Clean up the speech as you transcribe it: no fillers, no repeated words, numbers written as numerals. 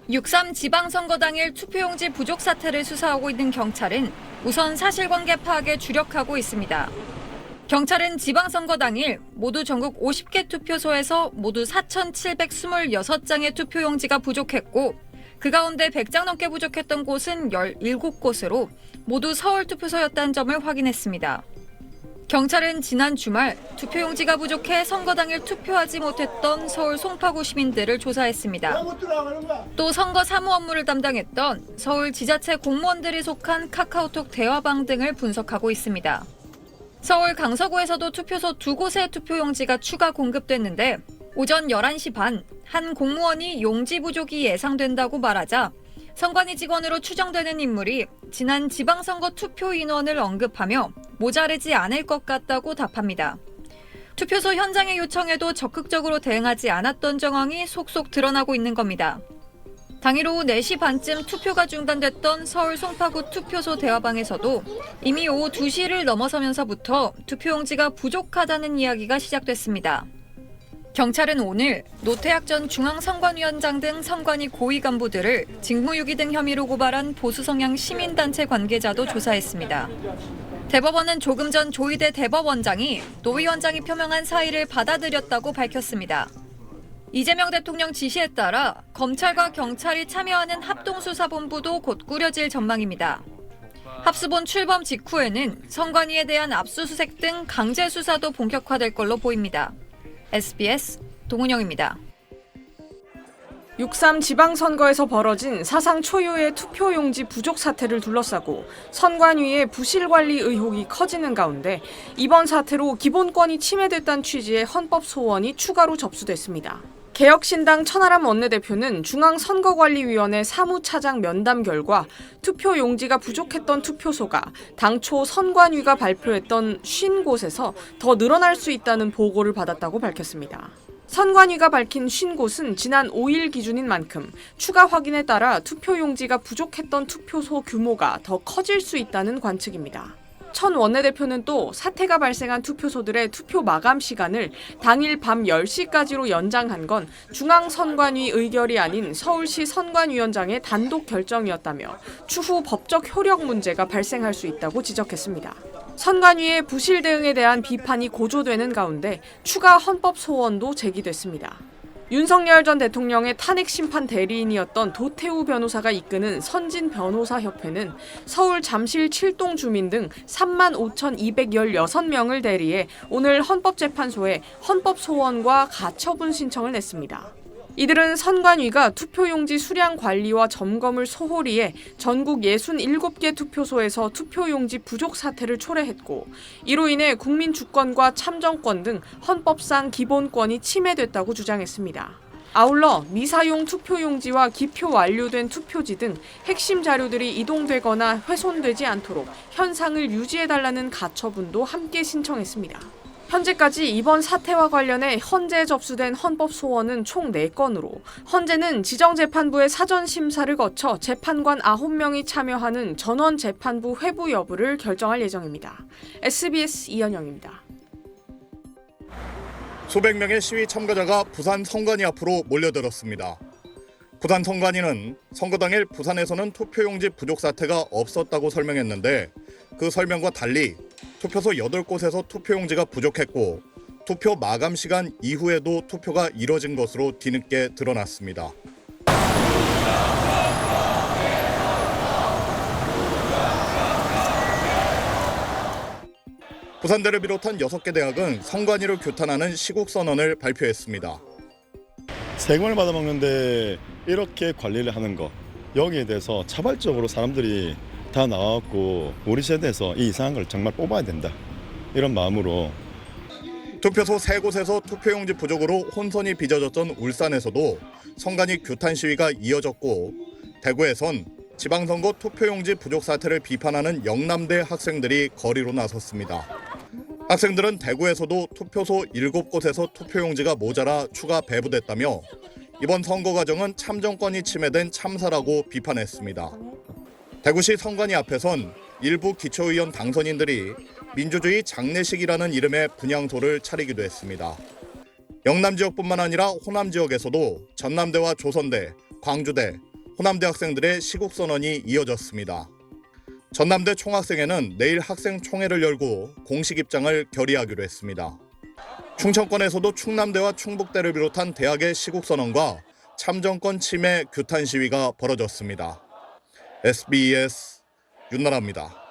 6.3 지방선거 당일 투표용지 부족 사태를 수사하고 있는 경찰은 우선 사실관계 파악에 주력하고 있습니다. 경찰은 지방선거 당일 모두 전국 50개 투표소에서 모두 4,726장의 투표용지가 부족했고 그 가운데 100장 넘게 부족했던 곳은 17곳으로 모두 서울 투표소였다는 점을 확인했습니다. 경찰은 지난 주말 투표용지가 부족해 선거 당일 투표하지 못했던 서울 송파구 시민들을 조사했습니다. 또 선거 사무 업무를 담당했던 서울 지자체 공무원들이 속한 카카오톡 대화방 등을 분석하고 있습니다. 서울 강서구에서도 투표소 2곳의 투표용지가 추가 공급됐는데 오전 11시 반 한 공무원이 용지 부족이 예상된다고 말하자 선관위 직원으로 추정되는 인물이 지난 지방선거 투표 인원을 언급하며 모자르지 않을 것 같다고 답합니다. 투표소 현장의 요청에도 적극적으로 대응하지 않았던 정황이 속속 드러나고 있는 겁니다. 당일 오후 4시 반쯤 투표가 중단됐던 서울 송파구 투표소 대화방에서도 이미 오후 2시를 넘어서면서부터 투표용지가 부족하다는 이야기가 시작됐습니다. 경찰은 오늘 노태학 전 중앙선관위원장 등 선관위 고위 간부들을 직무유기 등 혐의로 고발한 보수성향 시민단체 관계자도 조사했습니다. 대법원은 조금 전 조희대 대법원장이 노 위원장이 표명한 사의를 받아들였다고 밝혔습니다. 이재명 대통령 지시에 따라 검찰과 경찰이 참여하는 합동수사본부도 곧 꾸려질 전망입니다. 합수본 출범 직후에는 선관위에 대한 압수수색 등 강제수사도 본격화될 걸로 보입니다. SBS 동은영입니다. 6.3 지방선거에서 벌어진 사상 초유의 투표용지 부족 사태를 둘러싸고 선관위의 부실관리 의혹이 커지는 가운데 이번 사태로 기본권이 침해됐다는 취지의 헌법소원이 추가로 접수됐습니다. 개혁신당 천하람 원내대표는 중앙선거관리위원회 사무차장 면담 결과 투표용지가 부족했던 투표소가 당초 선관위가 발표했던 50곳에서 더 늘어날 수 있다는 보고를 받았다고 밝혔습니다. 선관위가 밝힌 50곳은 지난 5일 기준인 만큼 추가 확인에 따라 투표용지가 부족했던 투표소 규모가 더 커질 수 있다는 관측입니다. 천 원내대표는 또 사태가 발생한 투표소들의 투표 마감 시간을 당일 밤 10시까지로 연장한 건 중앙선관위 의결이 아닌 서울시 선관위원장의 단독 결정이었다며 추후 법적 효력 문제가 발생할 수 있다고 지적했습니다. 선관위의 부실 대응에 대한 비판이 고조되는 가운데 추가 헌법 소원도 제기됐습니다. 윤석열 전 대통령의 탄핵 심판 대리인이었던 도태우 변호사가 이끄는 선진변호사협회는 서울 잠실 7동 주민 등 35,216명을 대리해 오늘 헌법재판소에 헌법소원과 가처분 신청을 냈습니다. 이들은 선관위가 투표용지 수량 관리와 점검을 소홀히 해 전국 67개 투표소에서 투표용지 부족 사태를 초래했고 이로 인해 국민 주권과 참정권 등 헌법상 기본권이 침해됐다고 주장했습니다. 아울러 미사용 투표용지와 기표 완료된 투표지 등 핵심 자료들이 이동되거나 훼손되지 않도록 현상을 유지해달라는 가처분도 함께 신청했습니다. 현재까지 이번 사태와 관련해 헌재 접수된 헌법소원은 총 4건으로 헌재는 지정재판부의 사전심사를 거쳐 재판관 9명이 참여하는 전원재판부 회부 여부를 결정할 예정입니다. SBS 이현영입니다. 수백 명의 시위 참가자가 부산 선관위 앞으로 몰려들었습니다. 부산 선관위는 선거 당일 부산에서는 투표용지 부족 사태가 없었다고 설명했는데 그 설명과 달리 투표소 8곳에서 투표용지가 부족했고 투표 마감 시간 이후에도 투표가 이뤄진 것으로 뒤늦게 드러났습니다. 부산대를 비롯한 6개 대학은 선관위를 규탄하는 시국선언을 발표했습니다. 세금을 받아먹는데 이렇게 관리를 하는 것, 여기에 대해서 자발적으로 사람들이 다 나와갖고 우리 세대에서 이 이상한 걸 정말 뽑아야 된다, 이런 마음으로. 투표소 3곳에서 투표용지 부족으로 혼선이 빚어졌던 울산에서도 선관위 규탄 시위가 이어졌고 대구에선 지방선거 투표용지 부족 사태를 비판하는 영남대 학생들이 거리로 나섰습니다. 학생들은 대구에서도 투표소 7곳에서 투표용지가 모자라 추가 배부됐다며 이번 선거 과정은 참정권이 침해된 참사라고 비판했습니다. 대구시 선관위 앞에선 일부 기초의원 당선인들이 민주주의 장례식이라는 이름의 분향소를 차리기도 했습니다. 영남 지역뿐만 아니라 호남 지역에서도 전남대와 조선대, 광주대, 호남대 학생들의 시국 선언이 이어졌습니다. 전남대 총학생회는 내일 학생 총회를 열고 공식 입장을 결의하기로 했습니다. 충청권에서도 충남대와 충북대를 비롯한 대학의 시국 선언과 참정권 침해 규탄 시위가 벌어졌습니다. SBS 윤나라입니다.